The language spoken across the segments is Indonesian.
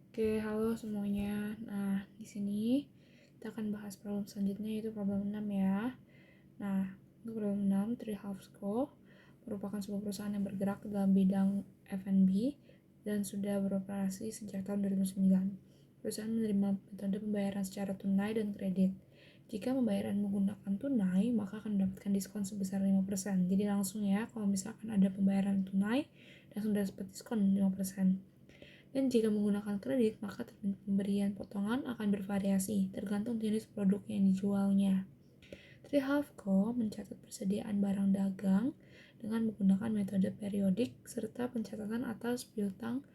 Oke, halo semuanya. Nah, di sini kita akan bahas problem selanjutnya yaitu problem 6 ya. Nah, untuk problem 6, Treehouse Co. merupakan sebuah perusahaan yang bergerak dalam bidang F&B dan sudah beroperasi sejak tahun 2009. Perusahaan menerima metode pembayaran secara tunai dan kredit. Jika pembayaran menggunakan tunai, maka akan mendapatkan diskon sebesar 5%. Jadi langsung ya, kalau misalkan ada pembayaran tunai, langsung dapat diskon 5%. Dan jika menggunakan kredit, maka pemberian potongan akan bervariasi, tergantung jenis produk yang dijualnya. Treehouse Co. mencatat persediaan barang dagang dengan menggunakan metode periodik, serta pencatatan atas piutang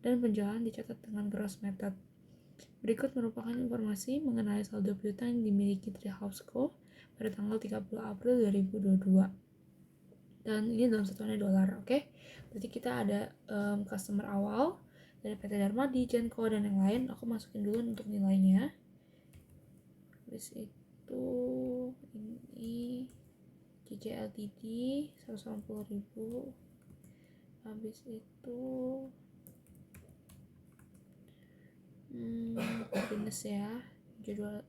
dan penjualan dicatat dengan gross method. Berikut merupakan informasi mengenai saldo piutang yang dimiliki Treehouse Co. pada tanggal 30 April 2022. Dan ini dalam satuannya dolar, oke? Berarti kita ada customer awal dari PT Darmadi, Genco, dan yang lain. Aku masukin dulu untuk nilainya. Habis itu ini JJLTD 180.000. Habis itu minus ya 75.200.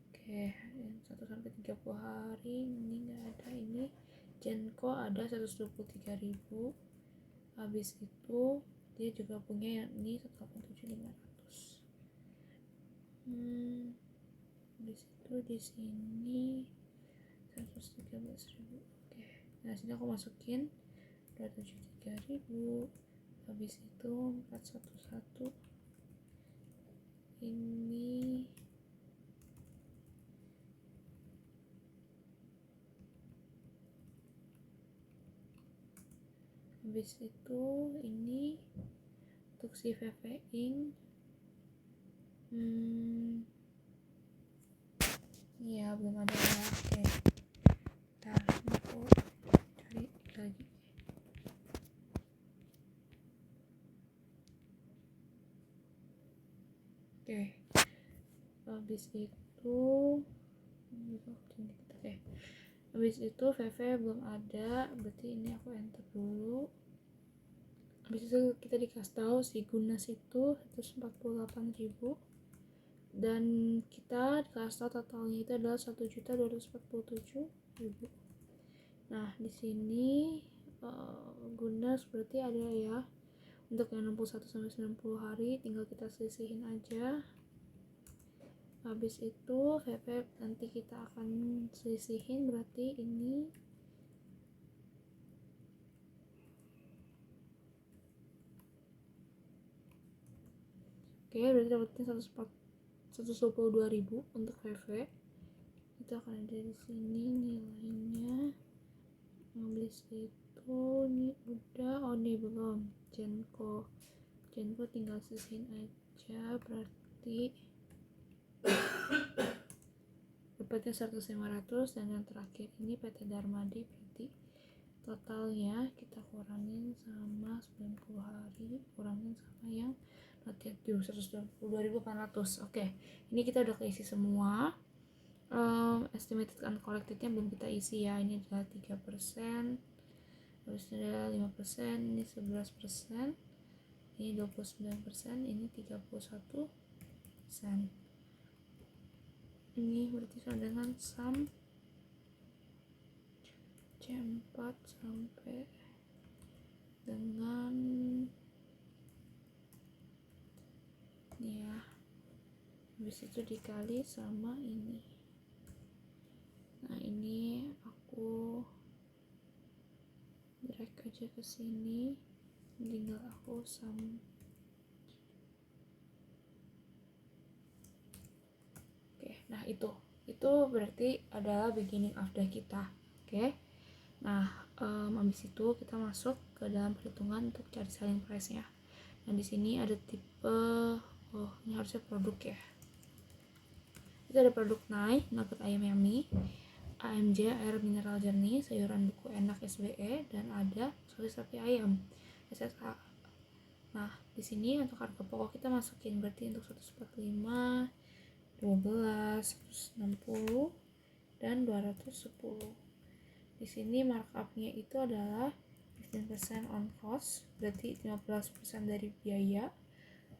Oke, yang 1 sampai 30 hari ini nggak ada. Ini Genco ada 123.000. Habis itu dia juga punya yang ini 187.500. Habis itu di sini 113.000. Oke, nah sini aku masukin 273.000. Habis itu 411 ini habis itu ini untuk si VV Ink ya belum ada ya. Oke, ntar aku cari lagi. Oke, habis itu habis itu VV belum ada, berarti ini aku enter dulu. Habis itu kita dikasih tahu si Gunas itu 148.000 dan kita dikasih tahu totalnya itu adalah 1.247.000. Nah di sini Gunas berarti ada ya untuk yang 61 sampai 90 hari, tinggal kita selisihin aja. Habis itu VP nanti kita akan selisihin, berarti ini oke, berarti dapatnya 122.000 untuk VV. Itu akan ada di sini nilainya. Habis itu ini udah, oh ini belum. Genco tinggal selisihin aja, berarti dapatnya 100.500. Dan yang terakhir ini PT Darmadi, berarti totalnya kita kurangin sama 90 hari, kurangin sama yang latihan 122.800. Oke, ini kita udah keisi semua. Estimated uncollected-nya belum kita isi ya. Ini adalah 3%, habis ini adalah 5%, ini 11%, ini 29%, ini 31%. Ini berarti sama dengan sum C4 sampai dengan ini ya. Habis itu dikali sama ini. Nah ini aku drag aja ke sini, tinggal aku sum. Oke, nah itu berarti adalah beginning of the kita. Oke, nah habis itu kita masuk ke dalam perhitungan untuk cari selling price nya. Nah di sini ada tipe, ini harusnya produk ya. Itu ada produk nugget ayam yummy, AMJ air mineral jernih, sayuran buku enak SBE, dan ada sosis sapi ayam SSA. Nah di sini untuk harga pokok kita masukin, berarti untuk 145, 12, 160, dan 210. Di sini markupnya itu adalah 15% on cost, berarti 15% dari biaya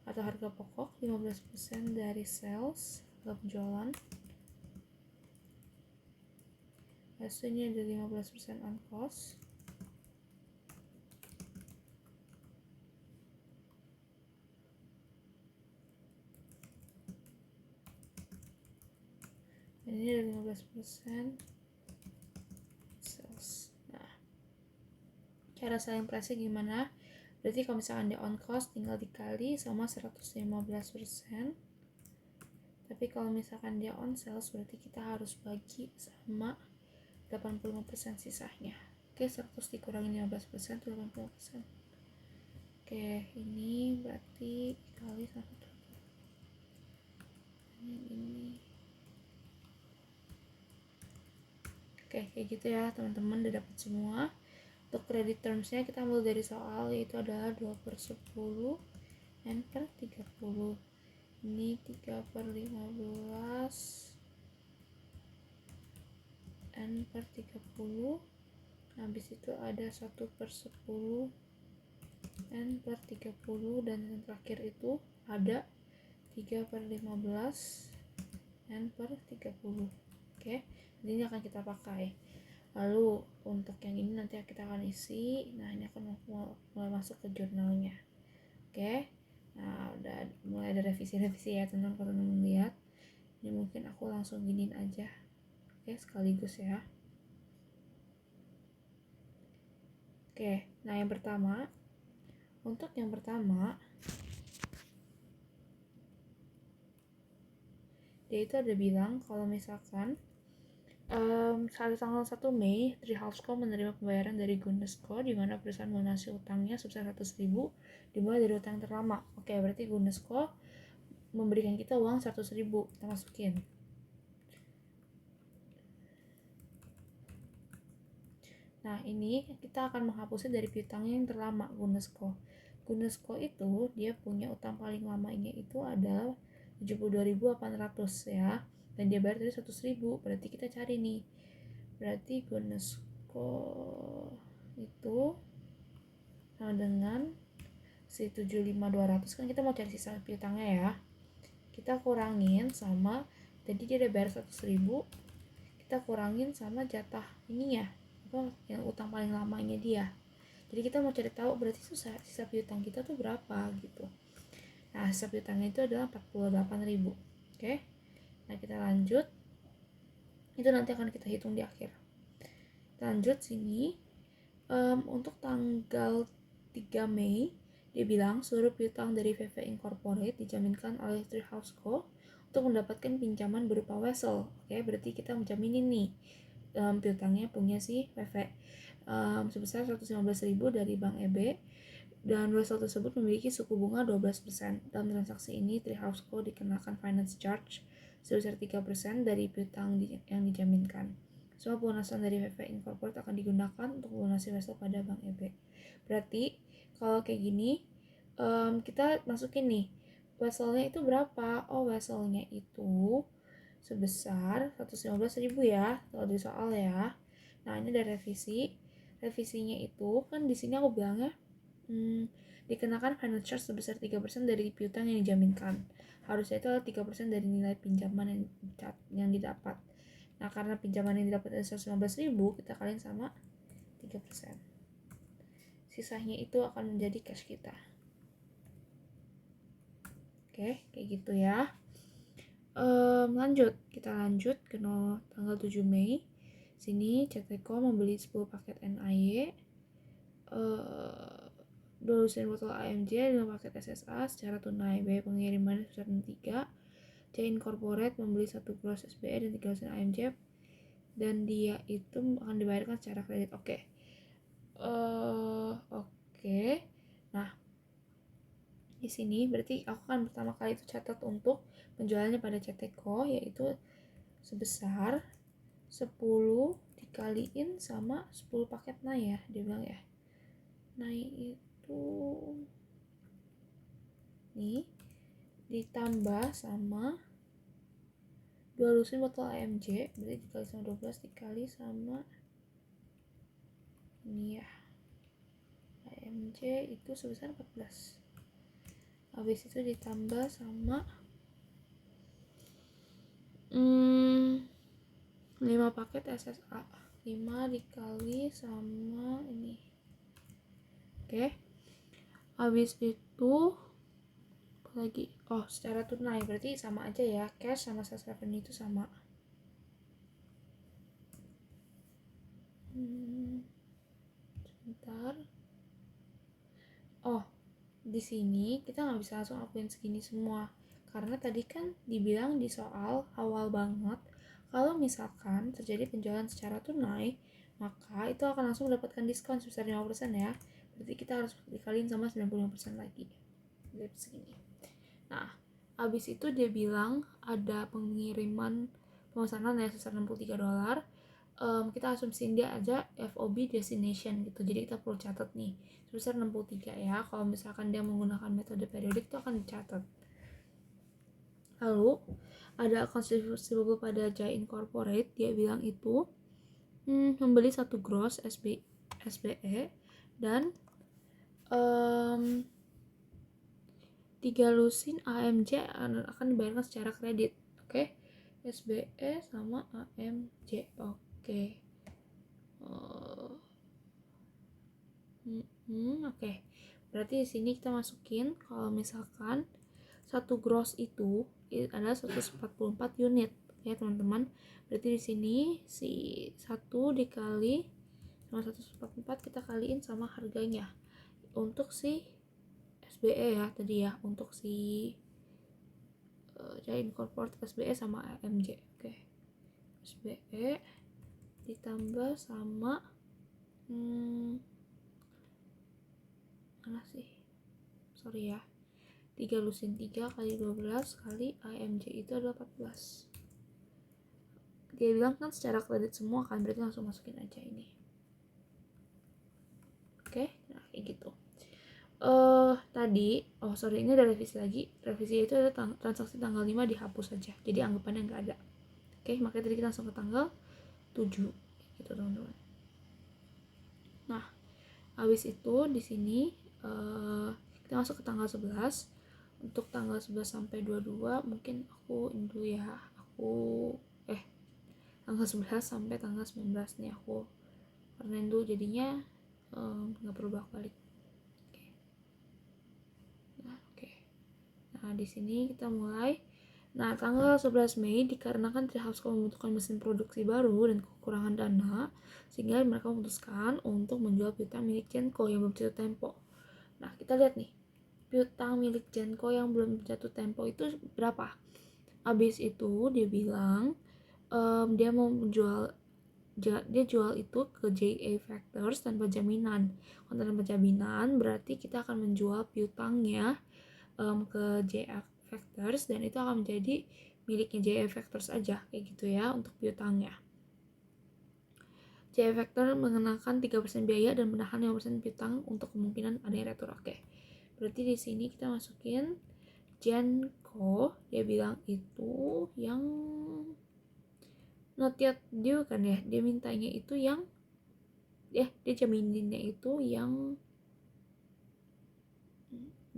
atau harga pokok, 15% dari sales atau penjualan. Hasilnya ada 15% on cost. Dan ini ada 15% sales. Nah, cara selling price gimana? Berarti kalau misalkan dia on cost tinggal dikali sama 115%. Tapi kalau misalkan dia on sales berarti kita harus bagi sama 85% sisanya. Oke, 100 dikurangi 15% itu 80%. Oke, ini berarti dikali sama ini. Oke, kayak gitu ya teman-teman, udah dapat semua. Untuk credit termsnya kita ambil dari soal, yaitu adalah 2/10 N per 30. Ini 3/15 N per 30. Habis itu ada 1/10 N per 30, dan yang terakhir itu ada 3/15 N per 30. Oke, ini akan kita pakai. Lalu untuk yang ini nanti kita akan isi. Nah, ini akan mulai masuk ke jurnalnya. Oke, nah udah mulai ada revisi-revisi ya teman-teman. Kalau teman-teman lihat ini mungkin aku langsung giniin aja. Oke, sekaligus ya. Oke, nah untuk yang pertama dia itu ada bilang kalau misalkan saat tanggal 1 Mei, Treehouse Co menerima pembayaran dari Gunesco di mana perusahaan melunasi utangnya sebesar 100.000 dimulai dari utang terlama. Oke, berarti Gunesco memberikan kita uang 100.000, kita masukin. Nah, ini kita akan menghapusnya dari piutangnya yang terlama Gunesco. Gunesco itu dia punya utang paling lamanya itu adalah 72.800 ya. Dan dia bayar tadi 100.000, berarti kita cari nih. Berarti Gunesco itu sama dengan si 75.200, kan kita mau cari sisa piutangnya ya. Kita kurangin sama, tadi dia udah bayar 100.000, kita kurangin sama jatah ini ya, apa yang utang paling lamanya dia. Jadi kita mau cari tahu berarti sisa piutang kita tuh berapa gitu. Nah, sisa piutangnya itu adalah 48.000. Oke. Nah, kita lanjut. Itu nanti akan kita hitung di akhir. Lanjut sini. Untuk tanggal 3 Mei dia bilang seluruh piutang dari VV Incorporate dijaminkan oleh Treehouse Co untuk mendapatkan pinjaman berupa vessel. Oke, berarti kita menjamin ini piutangnya punya si VV sebesar 115.000 dari Bank EB, dan vessel tersebut memiliki suku bunga 12%. Dalam transaksi ini Treehouse Co dikenakan finance charge sebesar 3% dari piutang yang dijaminkan. Semua pelunasan dari VV Incorporate akan digunakan untuk melunasi vessel pada Bank EB. Berarti kalau kayak gini kita masukin nih vesselnya itu berapa. Oh, vesselnya itu sebesar 115.000 ya, kalau di soal ya. Nah, ini ada revisinya itu kan di sini aku bilangnya dikenakan finance charge sebesar 3% dari piutang yang dijaminkan. Harusnya itu adalah 3% dari nilai pinjaman yang didapat. Nah, karena pinjaman yang didapat adalah 115.000, kita kaliin sama 3%. Sisanya itu akan menjadi cash kita. Oke, kayak gitu ya. Kita lanjut ke tanggal 7 Mei. Sini CT Co membeli 10 paket NAY, 2 lusin botol AMJ, 5 paket SSA secara tunai. Biaya pengiriman sebesar 3. C Incorporate membeli 1 gross SBE dan 3 lusin AMJ, dan dia itu akan dibayarkan secara kredit. Oke. Nah, di sini berarti aku kan pertama kali itu catat untuk penjualannya pada CT Co yaitu sebesar 10 dikaliin sama 10 paket NAY ya, dia bilang ya. NAY itu nih ditambah sama 2 lusin botol AMJ, berarti dikali sama 12 dikali sama ini ya, AMJ itu sebesar 14. Habis itu ditambah sama 5 paket SSA. 5 dikali sama ini. Oke. Habis itu apa lagi? Oh, secara tunai berarti sama aja ya. Cash sama sales revenue itu sama. Sebentar. Oh, di sini kita nggak bisa langsung akuin segini semua. Karena tadi kan dibilang di soal awal banget, kalau misalkan terjadi penjualan secara tunai, maka itu akan langsung mendapatkan diskon sebesar 5% ya. Berarti kita harus dikaliin sama 95% lagi. Dari segini. Nah, habis itu dia bilang ada pengiriman pemesanan ya sebesar $63. Kita asumsiin dia aja FOB destination gitu. Jadi kita perlu catat nih sebesar 63 ya. Kalau misalkan dia menggunakan metode periodik itu akan dicatat. Lalu ada accounts receivable pada Jai Incorporate, dia bilang itu membeli 1 gross SBE dan 3 lusin AMJ akan dibayarkan secara kredit. Oke. SBE sama AMJ. Oke. Oke. Berarti di sini kita masukin kalau misalkan 1 gross itu adalah 144 unit ya teman-teman. Berarti di sini si 1 dikali sama 144 kita kaliin sama harganya untuk si SBE ya tadi ya, untuk si Giant Corporate SBE sama AMJ. Oke. SBE ditambah sama mana sih? Sorry ya. 3 lusin 3 kali 12 kali AMJ itu adalah 14. Dia bilang kan secara kredit semua kan, berarti langsung masukin aja ini. Oke, nah kayak gitu. Tadi, ini ada revisi lagi. Revisi itu ada transaksi tanggal 5 dihapus saja. Jadi anggapannya nggak ada. Oke, makanya tadi kita langsung ke tanggal 7 gitu teman-teman. Nah, habis itu di sini kita masuk ke tanggal 11. Untuk tanggal 11 sampai 22 mungkin aku ini dulu ya. Tanggal 11 sampai tanggal 19 nih aku warnain dulu jadinya nggak perlu bolak-balik. Nah, di sini kita mulai. Nah, tanggal 11 Mei dikarenakan Treehouse membutuhkan mesin produksi baru dan kekurangan dana, sehingga mereka memutuskan untuk menjual piutang milik Genco yang belum jatuh tempo. Nah, kita lihat nih, piutang milik Genco yang belum jatuh tempo itu berapa? Habis itu dia bilang dia mau menjual, dia jual itu ke JA Factors tanpa jaminan. Kalau tanpa jaminan berarti kita akan menjual piutangnya ke JA Factors dan itu akan menjadi miliknya JA Factors aja kayak gitu ya untuk piutangnya. JA Factor mengenakan 3% biaya dan menahan 5% piutang untuk kemungkinan adanya retur. Oke. Berarti di sini kita masukin Genco, dia bilang itu yang not yet due kan ya. Dia mintanya itu yang dia jamininnya itu yang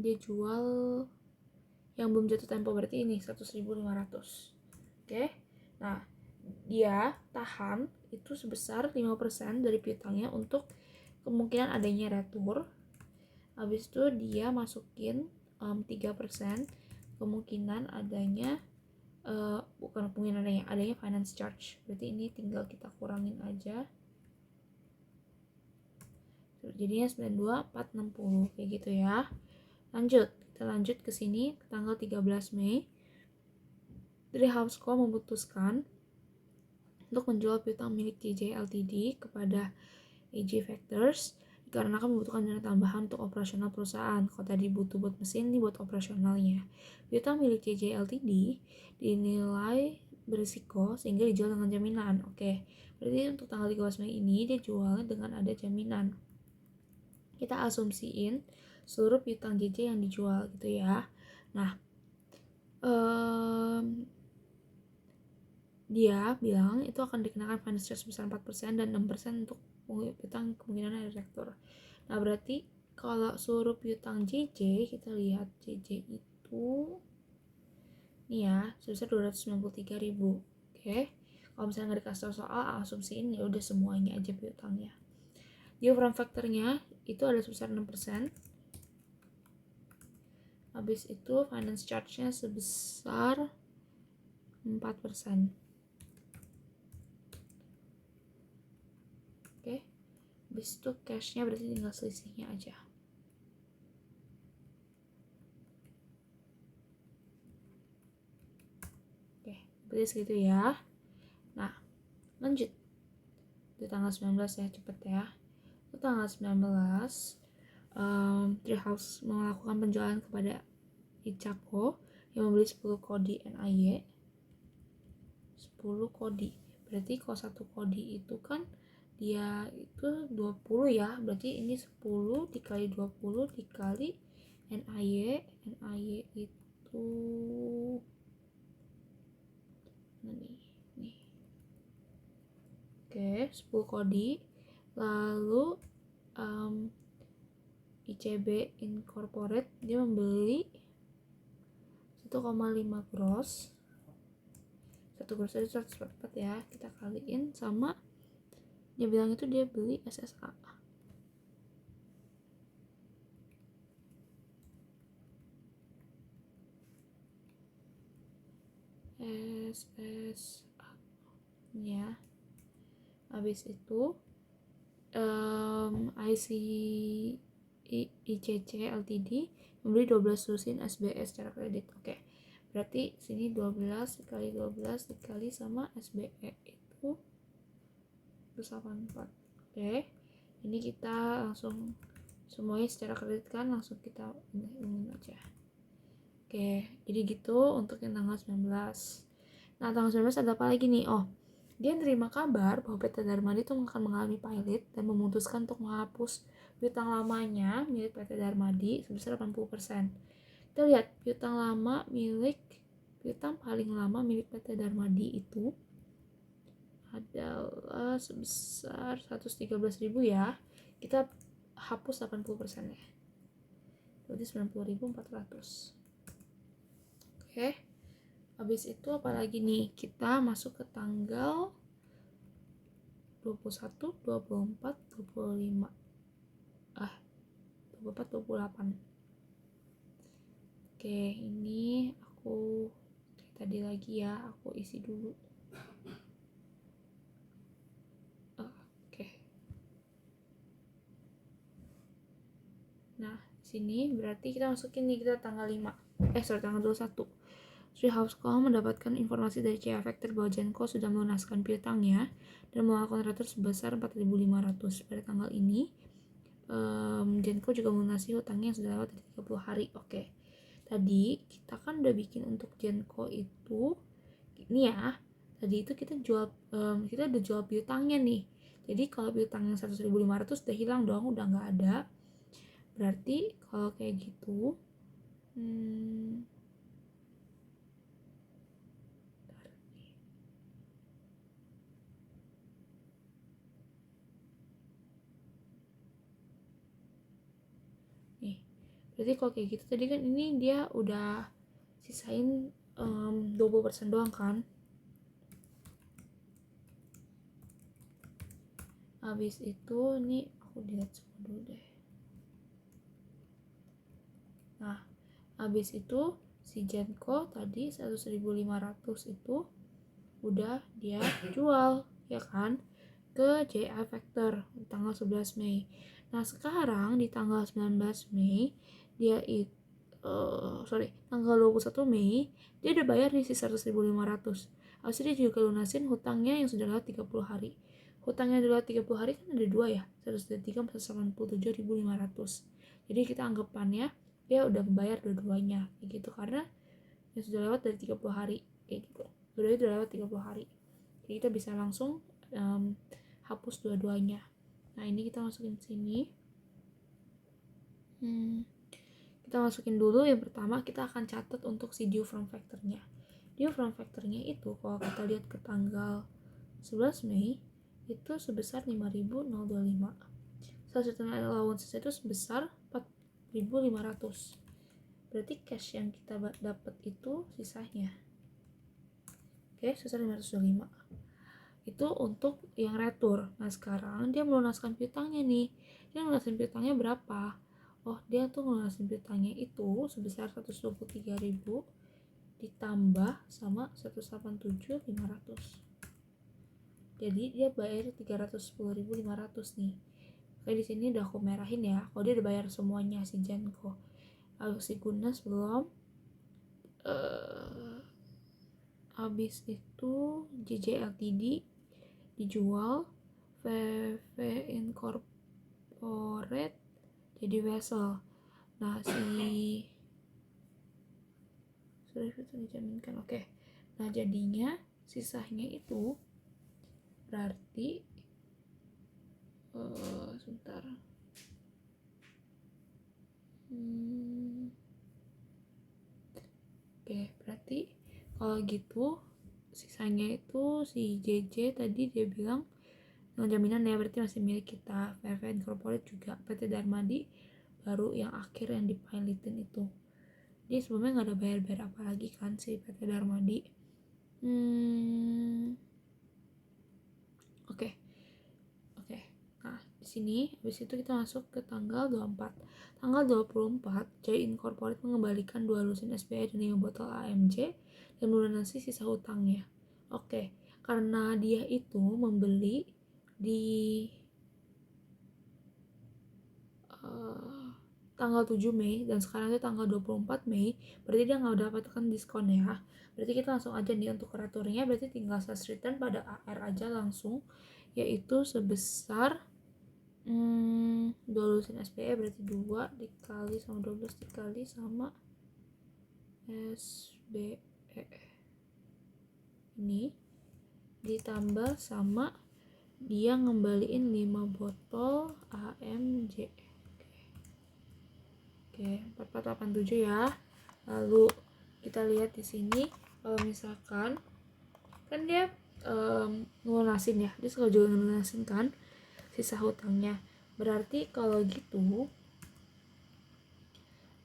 dia jual yang belum jatuh tempo, berarti ini 100.500. Oke. Nah, dia tahan itu sebesar 5% dari piutangnya untuk kemungkinan adanya retur. Habis itu dia masukin 3% kemungkinan adanya bukan kemungkinan adanya finance charge. Berarti ini tinggal kita kurangin aja. Jadinya 92, 4, 60 kayak gitu ya. Kita lanjut ke sini ke tanggal 13 Mei. Treehouse Co memutuskan untuk menjual piutang milik JJ Ltd kepada AG Factors dikarenakan membutuhkan dana tambahan untuk operasional perusahaan. Kalau tadi butuh buat mesin, ini buat operasionalnya. Piutang milik JJ Ltd dinilai berisiko sehingga dijual dengan jaminan. Oke, berarti untuk tanggal 13 Mei ini dia jualnya dengan ada jaminan. Kita asumsiin seluruh piutang JJ yang dijual gitu ya. Nah, dia bilang itu akan dikenakan finance charge sebesar 4% dan 6% untuk piutang kemungkinan ada retur. Nah, berarti Kalau suruh piutang JJ, kita lihat JJ itu nih ya, sebesar 293.000. Oke. Kalau misalnya nggak dikasih tahu soal, asumsiin ya udah semuanya aja piutangnya. Yield from factornya itu ada sebesar 6%. Habis itu finance charge-nya sebesar 4%. Oke. Habis itu cash-nya berarti tinggal selisihnya aja. Oke, berarti segitu ya. Nah, lanjut. Di tanggal 19 ya, cepet ya. Di tanggal 19, Treehouse melakukan penjualan kepada Ichako yang membeli 10 kodi NIY. 10 kodi. Berarti kalau satu kodi itu kan dia itu 20 ya. Berarti ini 10 dikali 20 dikali NIY. NIY itu nih. Oke, 10 kodi. Lalu ICB Incorporate dia membeli 1,5 gross. 1 gross itu 144 ya, kita kaliin sama dia bilang itu dia beli SSA. SSA ya. Habis itu ICC Ltd membeli 12 lusin SBS secara kredit. Oke. Berarti sini 12 dikali 12 dikali sama SBE itu 184. Oke. Ini kita langsung semuanya secara kredit kan, langsung kita umum aja. Oke, jadi gitu untuk yang tanggal 19. Nah, tanggal 19 ada apa lagi nih? Oh, dia nerima kabar bahwa PT Darmadi itu akan mengalami pilot dan memutuskan untuk menghapus piutang lamanya milik PT Darmadi sebesar 80%. Kita lihat piutang paling lama milik PT Darmadi itu adalah sebesar 113.000 ya. Kita hapus 80% ya. Berarti 90.400. Oke. Habis itu apalagi nih, kita masuk ke tanggal 21, 24, 25 24, 28. Oke, ini aku tadi lagi ya, aku isi dulu. Oke. Nah, sini berarti kita masukin nih, kita tanggal 5. Tanggal 21. Treehouse.com mendapatkan informasi dari CA Factor bahwa Genco sudah melunaskan piutangnya dan melakukan kontraktor sebesar 4.500 pada tanggal ini. Genco juga melunasi hutangnya yang sudah lewat dari 30 hari. Oke. Tadi kita kan udah bikin untuk Genco itu ini ya. Tadi itu kita udah jual piutangnya nih. Jadi kalau piutang yang 1.500 udah hilang dong, udah nggak ada. Berarti kalau kayak gitu berarti kalau kayak gitu tadi kan ini dia udah sisain 20% doang kan. Habis itu nih aku lihat semua dulu deh. Nah, habis itu si Genco tadi 1.500 itu udah dia jual ya kan ke JA Factor tanggal 11 Mei. Nah, sekarang di tanggal 19 Mei dia tanggal 21 Mei dia udah bayar nih si 100.500. Habis dia juga lunasin hutangnya yang sudah lewat 30 hari. Hutangnya udah lewat 30 hari kan ada dua ya, 183.187.500. Jadi kita anggapannya dia udah bayar dua-duanya kayak gitu, karena yang sudah lewat dari 30 hari kayak gitu. Udah lewat 30 hari. Jadi kita bisa langsung hapus dua-duanya. Nah, ini kita masukin sini. Kita masukin dulu yang pertama, kita akan catat untuk si due from factor-nya. Due from factor-nya itu kalau kita lihat ke tanggal 11 Mei itu sebesar 5.025. Selanjutnya allowance itu sebesar 181.500. Berarti cash yang kita dapat itu sisanya. Oke, sisa 525. Itu untuk yang retur. Nah, sekarang dia melunaskan piutangnya nih. Dia melunaskan piutangnya berapa? Oh, dia tuh melunaskan piutangnya itu sebesar 123.000 ditambah sama 187.500. Jadi dia bayar 310.500 nih. Oke, di sini udah aku merahin ya. Kalau dia udah bayar semuanya si Jenko. Lalu si Gunas belum. Habis itu JJ Ltd dijual, VV Incorporate jadi vessel. Nah, sudah itu dijaminkan. Oke. Nah, jadinya sisanya itu berarti sebentar. Oke, berarti kalau gitu sisanya itu si JJ tadi dia bilang dengan jaminan ya, berarti masih milik kita. VV Incorporate juga, PT Darmadi baru yang akhir yang dipilitin itu. Dia sebelumnya nggak ada bayar-bayar apa lagi kan si PT Darmadi. Oke. Nah, di sini habis itu kita masuk ke tanggal 24. Tanggal 24, J Incorporate mengembalikan 2 lusin SBI dan 5 botol AMJ dan melunasi sisa hutangnya. Oke, karena dia itu membeli di tanggal 7 Mei dan sekarang itu tanggal 24 Mei, berarti dia nggak dapatkan diskon ya. Berarti kita langsung aja nih untuk kuratornya, berarti tinggal sales return pada AR aja langsung, yaitu sebesar 2 lusin SPE berarti 2 dikali sama 12 dikali sama SBE ini ditambah sama dia ngembaliin 5 botol AMJ. Oke, 4487 ya. Lalu kita lihat di sini kalau misalkan kan dia ngelunasin ya, dia suka juga ngelunasin kan sisa hutangnya. Berarti kalau gitu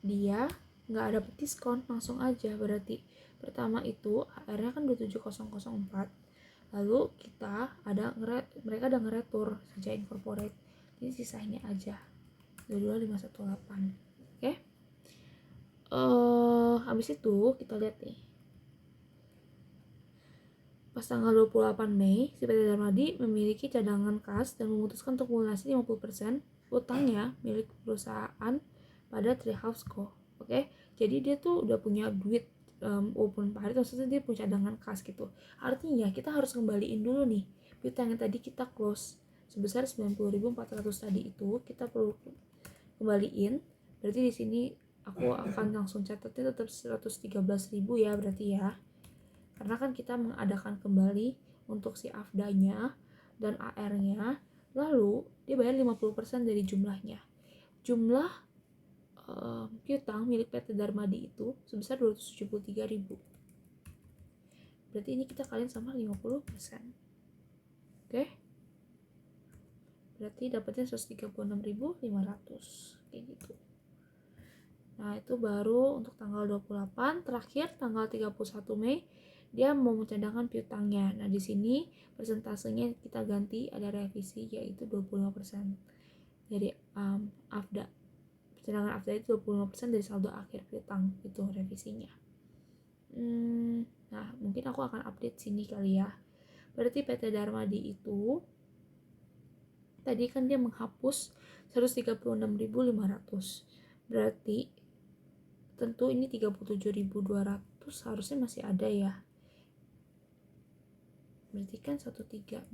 dia nggak dapet diskon, langsung aja. Berarti pertama itu AR-nya kan 27004, lalu kita mereka ada ngeretur saja Incorporate, ini sisanya aja 22518. Oke. Habis itu kita lihat nih, pas tanggal 28 Mei, si PT Darmadi memiliki cadangan kas dan memutuskan untuk melunasi 50% utangnya milik perusahaan pada Treehouse Co. Oke, jadi dia tuh udah punya duit walaupun pahit, maksudnya dia punya cadangan kas gitu. Artinya kita harus kembaliin dulu nih piutang yang tadi kita close sebesar 90.400 tadi itu kita perlu kembaliin. Berarti di sini aku akan langsung catatnya tetap 113.000 ya berarti ya. Karena kan kita mengadakan kembali untuk si AFDA-nya dan AR-nya, lalu dia bayar 50% dari jumlahnya. Jumlah piutang milik PT Darmadi itu sebesar 273.000. Berarti ini kita kalian sama 50%. Oke? Berarti dapatnya 136.500 kayak gitu. Nah, itu baru untuk tanggal 28. Terakhir tanggal 31 Mei dia mau mencadangkan piutangnya. Nah, di sini persentasenya kita ganti, ada revisi yaitu 25% dari AFDA. Cadangan AFDA itu 25% dari saldo akhir piutang, itu revisinya. Nah, mungkin aku akan update sini kali ya. Berarti PT Darmadi itu tadi kan dia menghapus 136.500. Berarti tentu ini 37.200 harusnya masih ada ya. Berarti kan 136.500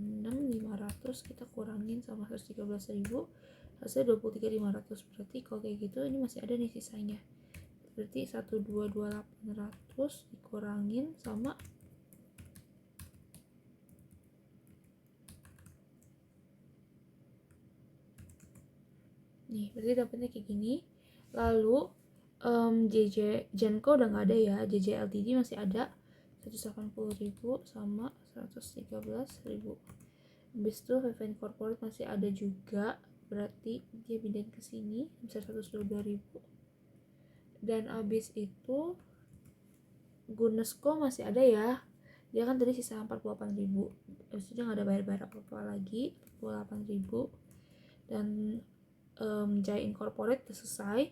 kita kurangin sama 113.000, hasilnya 23.500. Berarti kalau kayak gitu ini masih ada nih sisanya. Berarti 122.800 dikurangin sama nih, berarti dapatnya kayak gini. Lalu JJ Jenko udah nggak ada ya, JJ Ltd masih ada 180.000 sama 113.000. Habis itu VV Incorporate masih ada juga berarti dia pindahin ke sini sebesar 122.000. Dan abis itu Gunesco masih ada ya, dia kan tadi sisa 48.000, habis itu dia nggak ada bayar apa-apa lagi, 48.000. Dan Jai Incorporate udah selesai.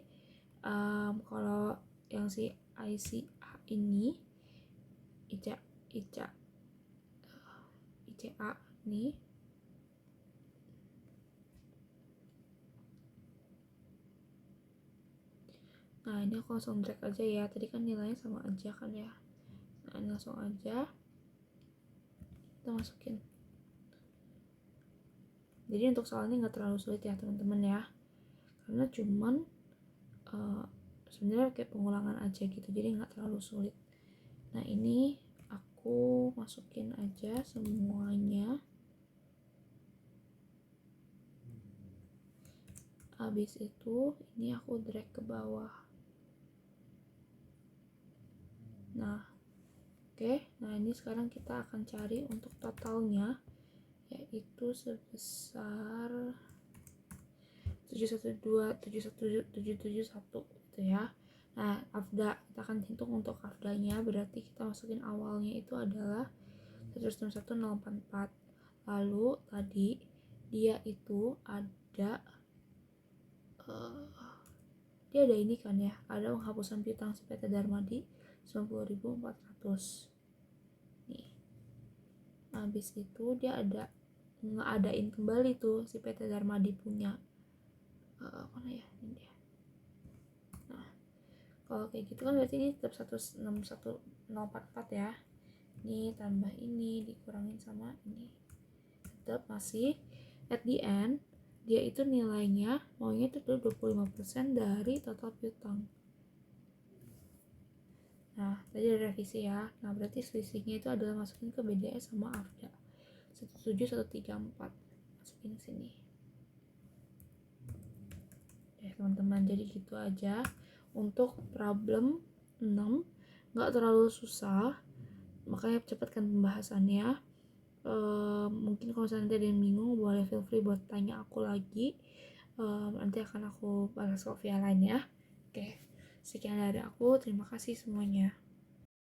Kalau yang si ICA ini ICA nih, nah ini aku langsung drag aja ya, tadi kan nilainya sama aja kan ya. Nah ini langsung aja kita masukin. Jadi untuk soal ini nggak terlalu sulit ya teman-teman ya, karena cuman sebenarnya kayak pengulangan aja gitu, jadi nggak terlalu sulit. Nah ini aku masukin aja semuanya. Habis itu ini aku drag ke bawah. Nah oke, nah ini sekarang kita akan cari untuk totalnya, yaitu sebesar 712.71771 gitu ya. Nah AFDA, kita akan hitung untuk AFDA-nya, berarti kita masukin awalnya itu adalah 161.044. Lalu tadi dia itu ada dia ada ini kan ya, ada penghapusan piutang si PT Darmadi 90.400 nih. Habis itu dia ada ngeadain kembali tuh si PT Darmadi punya mana ya ini dia. Nah kalau kayak gitu kan berarti ini tetap 161.044 ya, ini tambah ini dikurangin sama ini, tetap masih at the end dia itu nilainya maunya itu 25% dari total piutang. Nah tadi ada revisi ya, nah berarti selisihnya itu adalah masukin ke BDS sama AFDA 17134, masukin sini ya teman-teman. Jadi gitu aja untuk problem 6, nggak terlalu susah, makanya cepatkan pembahasannya. Mungkin kalau misalnya nanti ada yang bingung boleh feel free buat tanya aku lagi, nanti akan aku balas via lain ya. Oke, sekian dari aku, terima kasih semuanya.